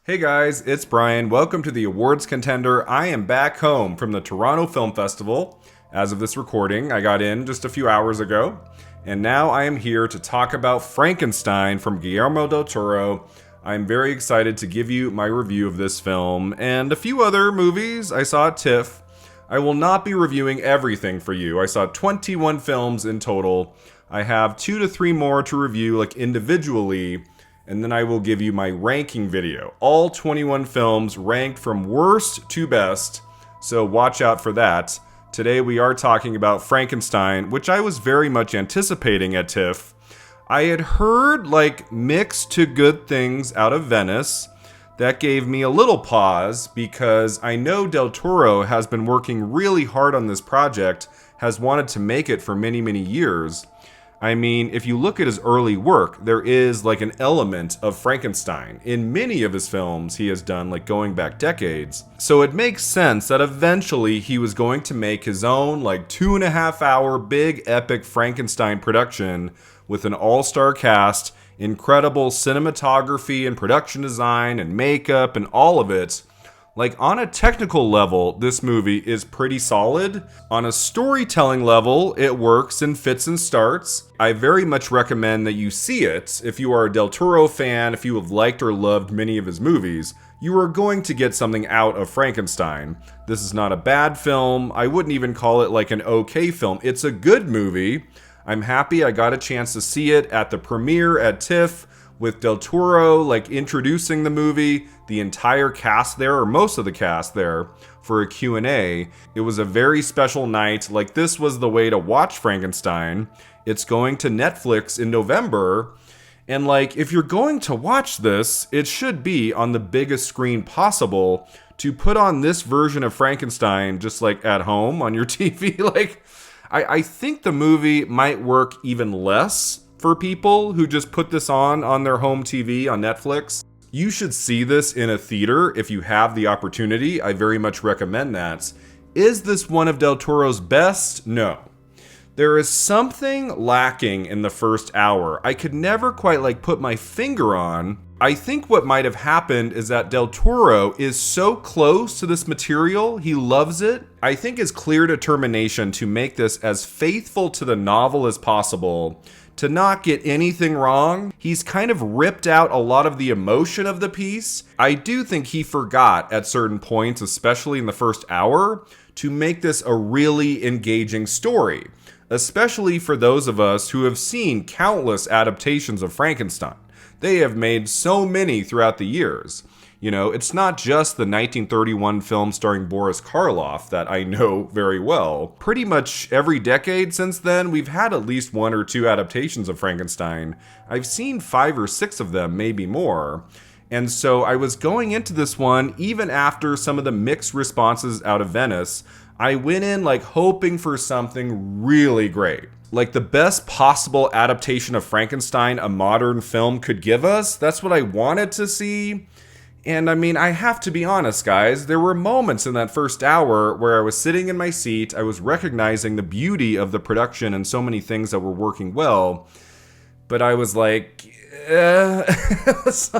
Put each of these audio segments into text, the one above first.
Hey guys, it's Brian. Welcome to the awards contender. I am back home from the Toronto Film Festival. As of this recording, I got in just a few hours ago, and now I am here to talk about Frankenstein from Guillermo del Toro. I'm very excited to give you my review of this film and a few other movies I saw at TIFF. I will not be reviewing everything for you. I saw 21 films in total. I have 2 to 3 more to review individually, and then I will give you my ranking video. All 21 films ranked from worst to best, so watch out for that. Today we are talking about Frankenstein, which I was very much anticipating at TIFF. I had heard mixed to good things out of Venice. That gave me a little pause because I know Del Toro has been working really hard on this project, has wanted to make it for many, many years. I mean, if you look at his early work, there is an element of Frankenstein. In many of his films he has done, going back decades. So it makes sense that eventually he was going to make his own 2.5-hour big epic Frankenstein production with an all-star cast, incredible cinematography and production design and makeup and all of it. On a technical level, this movie is pretty solid. On a storytelling level, it works in fits and starts. I very much recommend that you see it. If you are a Del Toro fan, if you have liked or loved many of his movies, you are going to get something out of Frankenstein. This is not a bad film. I wouldn't even call it an okay film. It's a good movie. I'm happy I got a chance to see it at the premiere at TIFF, with Del Toro introducing the movie, the entire cast there, or most of the cast there, for a Q&A. It was a very special night. This was the way to watch Frankenstein. It's going to Netflix in November, and if you're going to watch this, it should be on the biggest screen possible. To put on this version of Frankenstein just at home on your TV, I think the movie might work even less for people who just put this on their home TV on Netflix. You should see this in a theater if you have the opportunity. I very much recommend that. Is this one of Del Toro's best? No. There is something lacking in the first hour. I could never quite put my finger on. I think what might have happened is that Del Toro is so close to this material, he loves it. I think his clear determination to make this as faithful to the novel as possible, to not get anything wrong. He's kind of ripped out a lot of the emotion of the piece. I do think he forgot at certain points, especially in the first hour, to make this a really engaging story, especially for those of us who have seen countless adaptations of Frankenstein. They have made so many throughout the years. It's not just the 1931 film starring Boris Karloff that I know very well. Pretty much every decade since then, we've had at least 1 or 2 adaptations of Frankenstein. I've seen 5 or 6 of them, maybe more. And so I was going into this one, even after some of the mixed responses out of Venice, I went in hoping for something really great. The best possible adaptation of Frankenstein a modern film could give us. That's what I wanted to see. And I mean, I have to be honest, guys, there were moments in that first hour where I was sitting in my seat, I was recognizing the beauty of the production and so many things that were working well, but I was it was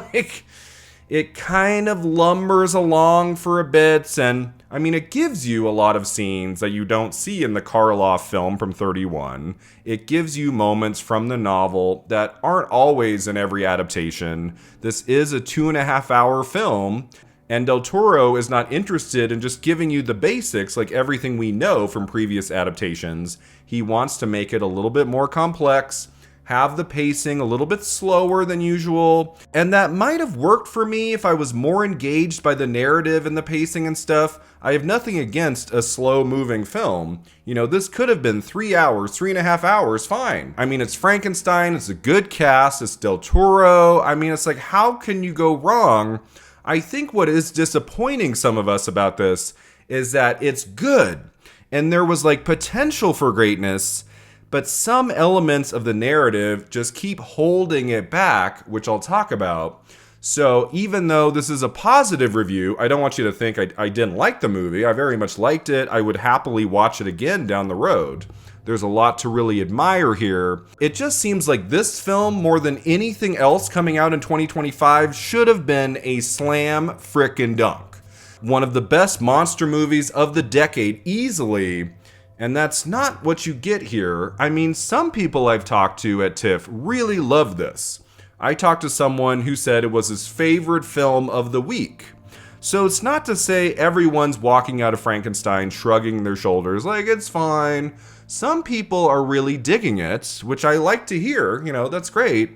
it kind of lumbers along for a bit, and I mean, it gives you a lot of scenes that you don't see in the Karloff film from 31. It gives you moments from the novel that aren't always in every adaptation. This is a 2.5-hour film, and Del Toro is not interested in just giving you the basics like everything we know from previous adaptations. He wants to make it a little bit more complex, have the pacing a little bit slower than usual, and that might have worked for me if I was more engaged by the narrative and the pacing and stuff. I have nothing against a slow-moving film. This could have been 3 hours, 3.5 hours, fine. I mean, it's Frankenstein, it's a good cast, it's Del Toro. I mean, it's how can you go wrong? I think what is disappointing some of us about this is that it's good, and there was potential for greatness, but some elements of the narrative just keep holding it back, which I'll talk about. So even though this is a positive review, I don't want you to think I didn't like the movie. I very much liked it. I would happily watch it again down the road. There's a lot to really admire here. It just seems like this film, more than anything else coming out in 2025, should have been a slam frickin' dunk. One of the best monster movies of the decade, easily. And that's not what you get here. I mean, some people I've talked to at TIFF really love this. I talked to someone who said it was his favorite film of the week. So it's not to say everyone's walking out of Frankenstein shrugging their shoulders like it's fine. Some people are really digging it, which I like to hear, that's great.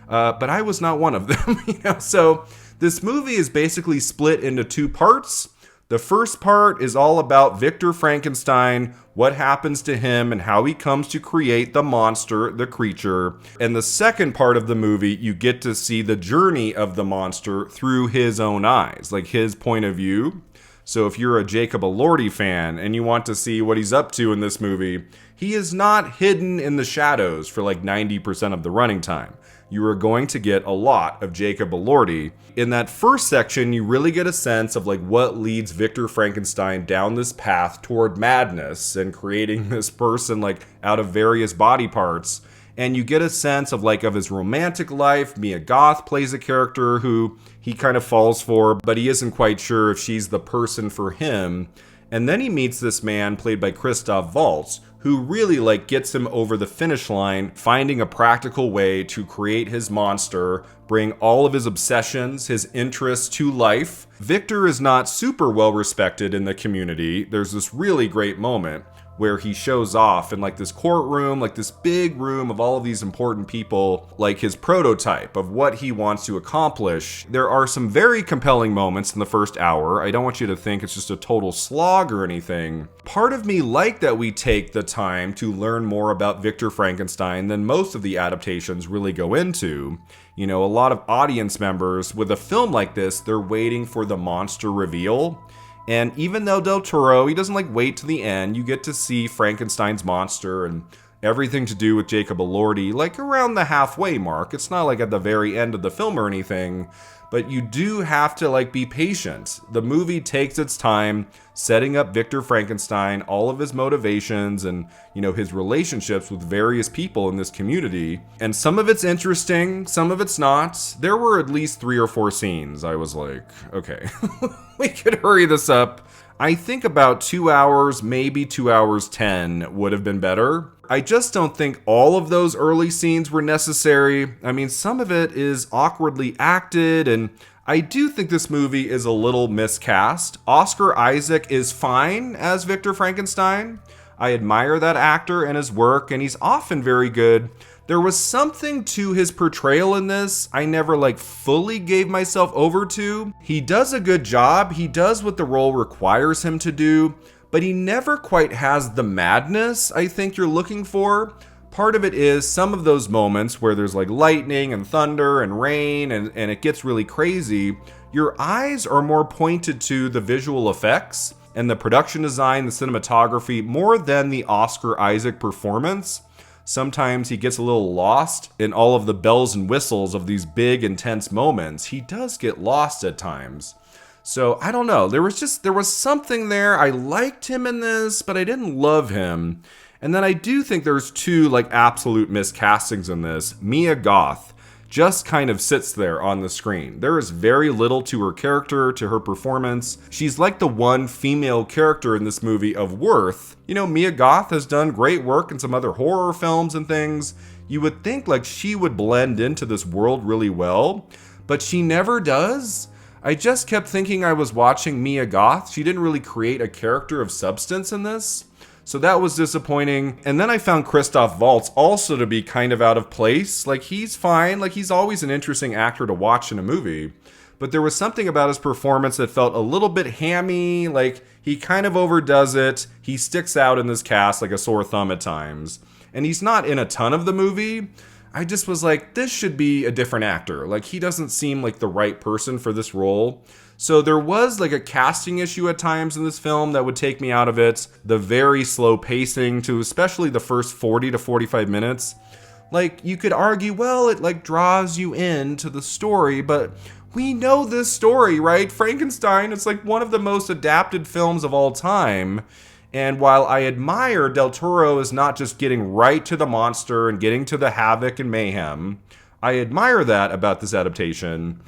But I was not one of them, So this movie is basically split into two parts. The first part is all about Victor Frankenstein, what happens to him and how he comes to create the monster, the creature. And the second part of the movie, you get to see the journey of the monster through his own eyes, like his point of view. So if you're a Jacob Elordi fan and you want to see what he's up to in this movie, he is not hidden in the shadows for like 90% of the running time. You are going to get a lot of Jacob Elordi. In that first section, you really get a sense of like what leads Victor Frankenstein down this path toward madness and creating this person like out of various body parts. And you get a sense of like of his romantic life. Mia Goth plays a character who he kind of falls for, but he isn't quite sure if she's the person for him. And then he meets this man played by Christoph Waltz, who really like gets him over the finish line, finding a practical way to create his monster, bring all of his obsessions, his interests to life. Victor is not super well respected in the community. There's this really great moment where he shows off in like this courtroom, like this big room of all of these important people, like his prototype of what he wants to accomplish. There are some very compelling moments in the first hour. I don't want you to think it's just a total slog or anything. Part of me liked that we take the time to learn more about Victor Frankenstein than most of the adaptations really go into. A lot of audience members with a film like this, they're waiting for the monster reveal. And even though Del Toro, he doesn't wait to the end, you get to see Frankenstein's monster and everything to do with Jacob Elordi around the halfway mark. It's not at the very end of the film or anything, but you do have to be patient. The movie takes its time setting up Victor Frankenstein, all of his motivations and, his relationships with various people in this community. And some of it's interesting, some of it's not. There were at least 3 or 4 scenes I was like, okay, we could hurry this up. I think about 2 hours, maybe 2 hours 10 would have been better. I just don't think all of those early scenes were necessary. I mean, some of it is awkwardly acted, and I do think this movie is a little miscast. Oscar Isaac is fine as Victor Frankenstein. I admire that actor and his work, and he's often very good. There was something to his portrayal in this I never fully gave myself over to. He does a good job. He does what the role requires him to do, but he never quite has the madness I think you're looking for. Part of it is some of those moments where there's lightning and thunder and rain and it gets really crazy. Your eyes are more pointed to the visual effects and the production design, the cinematography, more than the Oscar Isaac performance. Sometimes he gets a little lost in all of the bells and whistles of these big, intense moments. He does get lost at times. So, I don't know. There was something there. I liked him in this, but I didn't love him. And then I do think there's 2 absolute miscastings in this. Mia Goth just kind of sits there on the screen. There is very little to her character, to her performance. She's like the one female character in this movie of worth. Mia Goth has done great work in some other horror films and things. You would think she would blend into this world really well, but she never does. I just kept thinking I was watching Mia Goth. She didn't really create a character of substance in this. So that was disappointing. And then I found Christoph Waltz also to be kind of out of place. He's fine. He's always an interesting actor to watch in a movie. But there was something about his performance that felt a little bit hammy. He kind of overdoes it. He sticks out in this cast like a sore thumb at times. And he's not in a ton of the movie. I just was this should be a different actor. He doesn't seem like the right person for this role. So there was a casting issue at times in this film that would take me out of it. The very slow pacing to especially the first 40 to 45 minutes. You could argue, well, it draws you into the story, but we know this story, right? Frankenstein is one of the most adapted films of all time. And while I admire Del Toro is not just getting right to the monster and getting to the havoc and mayhem, I admire that about this adaptation.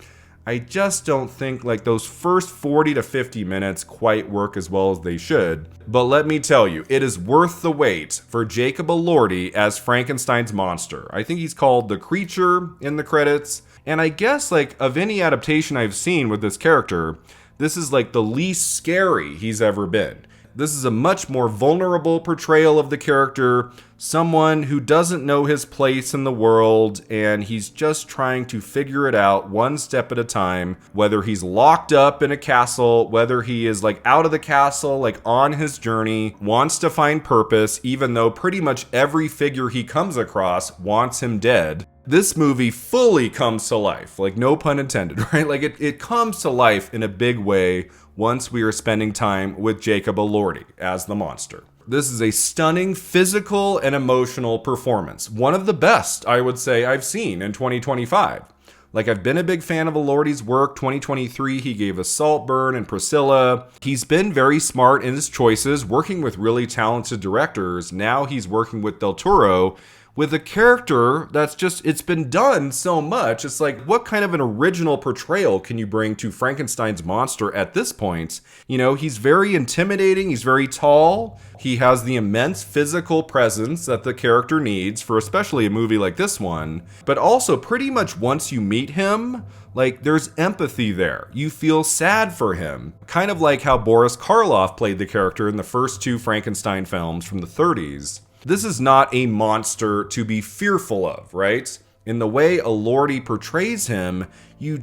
I just don't think like those first 40 to 50 minutes quite work as well as they should. But let me tell you, it is worth the wait for Jacob Elordi as Frankenstein's monster. I think he's called the Creature in the credits. And I guess like of any adaptation I've seen with this character, this is like the least scary he's ever been. This is a much more vulnerable portrayal of the character, someone who doesn't know his place in the world, and he's just trying to figure it out one step at a time, whether he's locked up in a castle, whether he is like out of the castle, like on his journey, wants to find purpose, even though pretty much every figure he comes across wants him dead. This movie fully comes to life, like no pun intended, right? Like it comes to life in a big way once we are spending time with Jacob Elordi as the monster. This is a stunning physical and emotional performance. One of the best, I would say, I've seen in 2025. Like, I've been a big fan of Elordi's work. 2023, he gave us Saltburn and Priscilla. He's been very smart in his choices, working with really talented directors. Now he's working with Del Toro, with a character that's just, it's been done so much. It's like, what kind of an original portrayal can you bring to Frankenstein's monster at this point? You know, he's very intimidating, he's very tall, he has the immense physical presence that the character needs for especially a movie like this one. But also, pretty much once you meet him, like, there's empathy there. You feel sad for him. Kind of like how Boris Karloff played the character in the first two Frankenstein films from the 30s. This is not a monster to be fearful of, right? In the way Elordi portrays him, you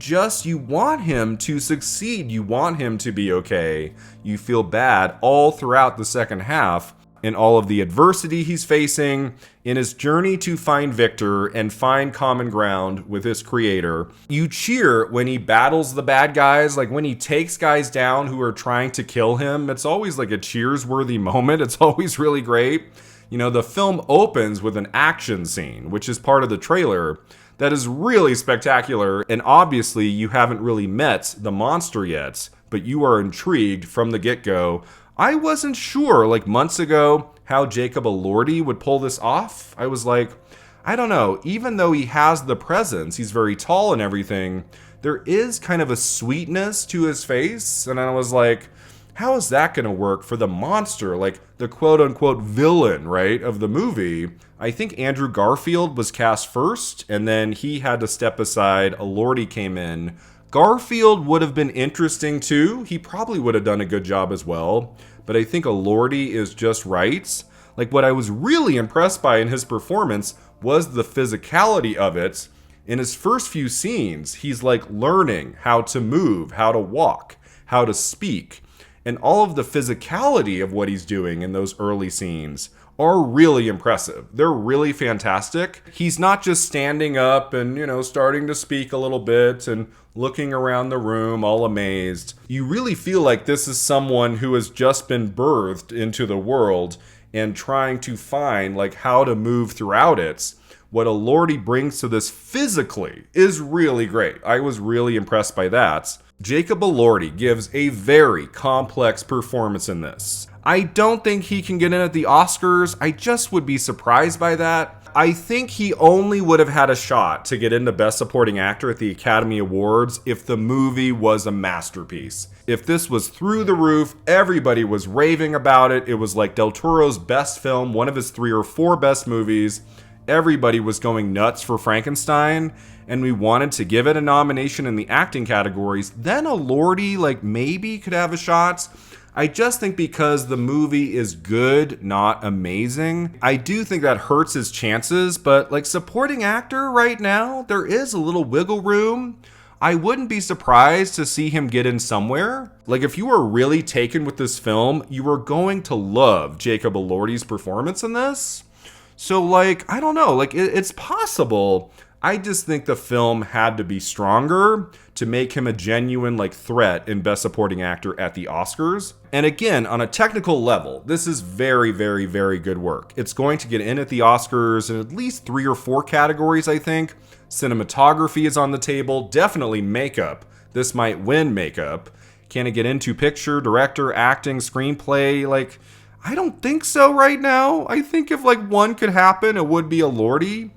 want him to succeed. You want him to be okay. You feel bad all throughout the second half in all of the adversity he's facing, in his journey to find Victor and find common ground with his creator. You cheer when he battles the bad guys, like when he takes guys down who are trying to kill him. It's always like a cheers-worthy moment. It's always really great. You know, the film opens with an action scene, which is part of the trailer, that is really spectacular, and obviously you haven't really met the monster yet, but you are intrigued from the get-go. I wasn't sure, like months ago, how Jacob Elordi would pull this off. I was like, I don't know, even though he has the presence, he's very tall and everything, there is kind of a sweetness to his face, and I was like, how is that going to work for the monster, like the quote-unquote villain, right, of the movie? I think Andrew Garfield was cast first, and then he had to step aside. Elordi came in. Garfield would have been interesting too. He probably would have done a good job as well, but I think Elordi is just right. Like, what I was really impressed by in his performance was the physicality of it. In his first few scenes, he's like learning how to move, how to walk, how to speak. And all of the physicality of what he's doing in those early scenes are really impressive. They're really fantastic. He's not just standing up and, you know, starting to speak a little bit and looking around the room all amazed. You really feel like this is someone who has just been birthed into the world and trying to find like how to move throughout it. What Elordi brings to this physically is really great. I was really impressed by that. Jacob Elordi gives a very complex performance in this. I don't think he can get in at the Oscars. I just would be surprised by that. I think he only would have had a shot to get into Best Supporting Actor at the Academy Awards if the movie was a masterpiece. If this was through the roof, everybody was raving about it. It was like Del Toro's best film, one of his 3 or 4 best movies. Everybody was going nuts for Frankenstein, and we wanted to give it a nomination in the acting categories. Then Elordi, like, maybe could have a shot. I just think because the movie is good, not amazing, I do think that hurts his chances, but like supporting actor right now, there is a little wiggle room. I wouldn't be surprised to see him get in somewhere. Like, if you were really taken with this film, you were going to love Jacob Elordi's performance in this. So, like, I don't know, like, it's possible. I just think the film had to be stronger to make him a genuine, like, threat in Best Supporting Actor at the Oscars. And again, on a technical level, this is very, very, very good work. It's going to get in at the Oscars in at least 3 or 4 categories, I think. Cinematography is on the table, definitely makeup. This might win makeup. Can it get into picture, director, acting, screenplay? Like, I don't think so right now. I think if like one could happen, it would be a Lordy.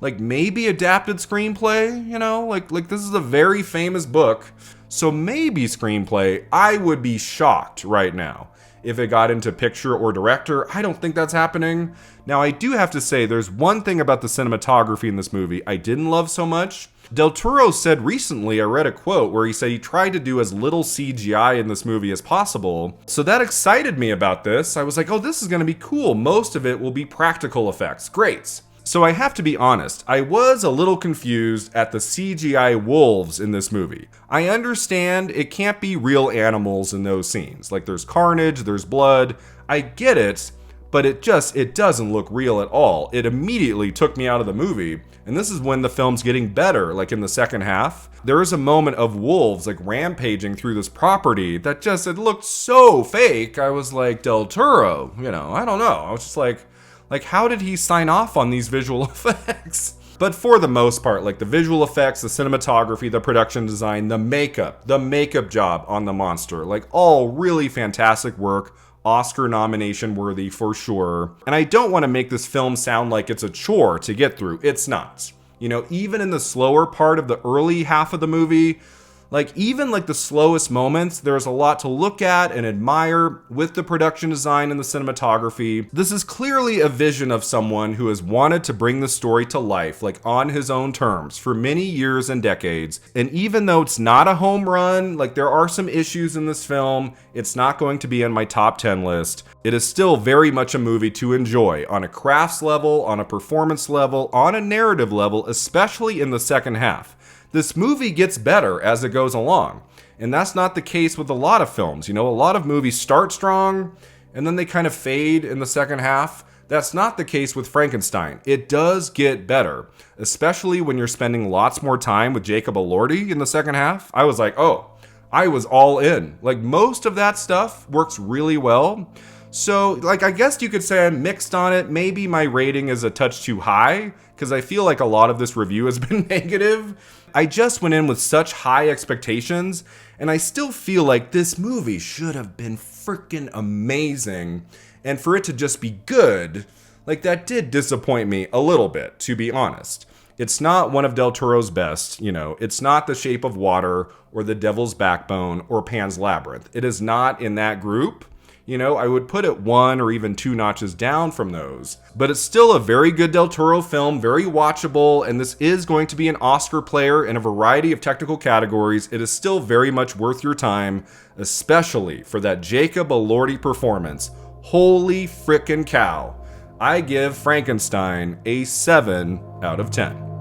Like maybe adapted screenplay, like this is a very famous book. So maybe screenplay. I would be shocked right now if it got into picture or director. I don't think that's happening. Now, I do have to say, there's one thing about the cinematography in this movie I didn't love so much. Del Toro said recently, I read a quote where he said he tried to do as little CGI in this movie as possible. So that excited me about this. I was like, oh, this is going to be cool. Most of it will be practical effects. Great. So I have to be honest, I was a little confused at the CGI wolves in this movie. I understand it can't be real animals in those scenes. Like there's carnage, there's blood. I get it, but it doesn't look real at all. It immediately took me out of the movie. And this is when the film's getting better, like in the second half. There is a moment of wolves like rampaging through this property that it looked so fake. I was like, Del Toro, I don't know. I was just like, how did he sign off on these visual effects? But for the most part, like the visual effects, the cinematography, the production design, the makeup job on the monster, like all really fantastic work. Oscar nomination worthy for sure. And I don't want to make this film sound like it's a chore to get through. It's not. Even in the slower part of the early half of the movie, even the slowest moments, there's a lot to look at and admire with the production design and the cinematography. This is clearly a vision of someone who has wanted to bring the story to life, on his own terms, for many years and decades. And even though it's not a home run, there are some issues in this film, it's not going to be on my top 10 list. It is still very much a movie to enjoy on a crafts level, on a performance level, on a narrative level, especially in the second half. This movie gets better as it goes along. And that's not the case with a lot of films. A lot of movies start strong and then they kind of fade in the second half. That's not the case with Frankenstein. It does get better, especially when you're spending lots more time with Jacob Elordi in the second half. I was like, oh, I was all in. Most of that stuff works really well. So, I guess you could say I'm mixed on it. Maybe my rating is a touch too high because I feel like a lot of this review has been negative. I just went in with such high expectations, and I still feel like this movie should have been freaking amazing. And for it to just be good, that did disappoint me a little bit, to be honest. It's not one of Del Toro's best, it's not The Shape of Water or The Devil's Backbone or Pan's Labyrinth. It is not in that group. I would put it 1 or even 2 notches down from those. But it's still a very good Del Toro film, very watchable, and this is going to be an Oscar player in a variety of technical categories. It is still very much worth your time, especially for that Jacob Elordi performance. Holy frickin' cow. I give Frankenstein a 7 out of 10.